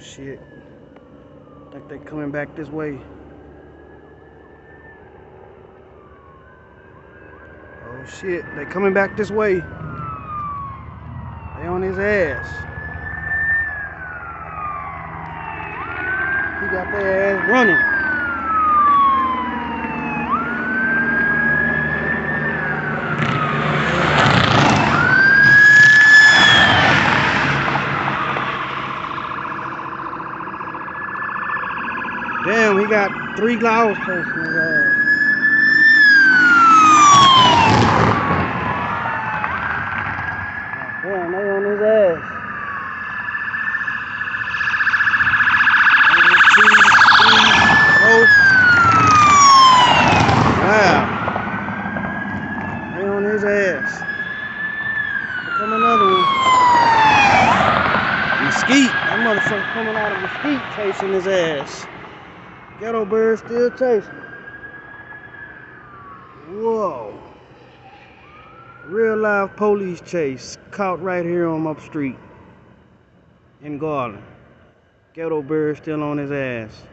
shit. I think they coming back this way. Oh shit, they coming back this way. They on his ass. He got their ass running. Damn, he got 3 glass posts in his ass. Damn, they on his ass. 1, 2, 3, 4. Wow. They on his ass. Here come another one. Mesquite. That motherfucker coming out of Mesquite chasing his ass. Ghetto bird still chasing. Whoa. Real live police chase. Caught right here on my street. In Garland. Ghetto bird still on his ass.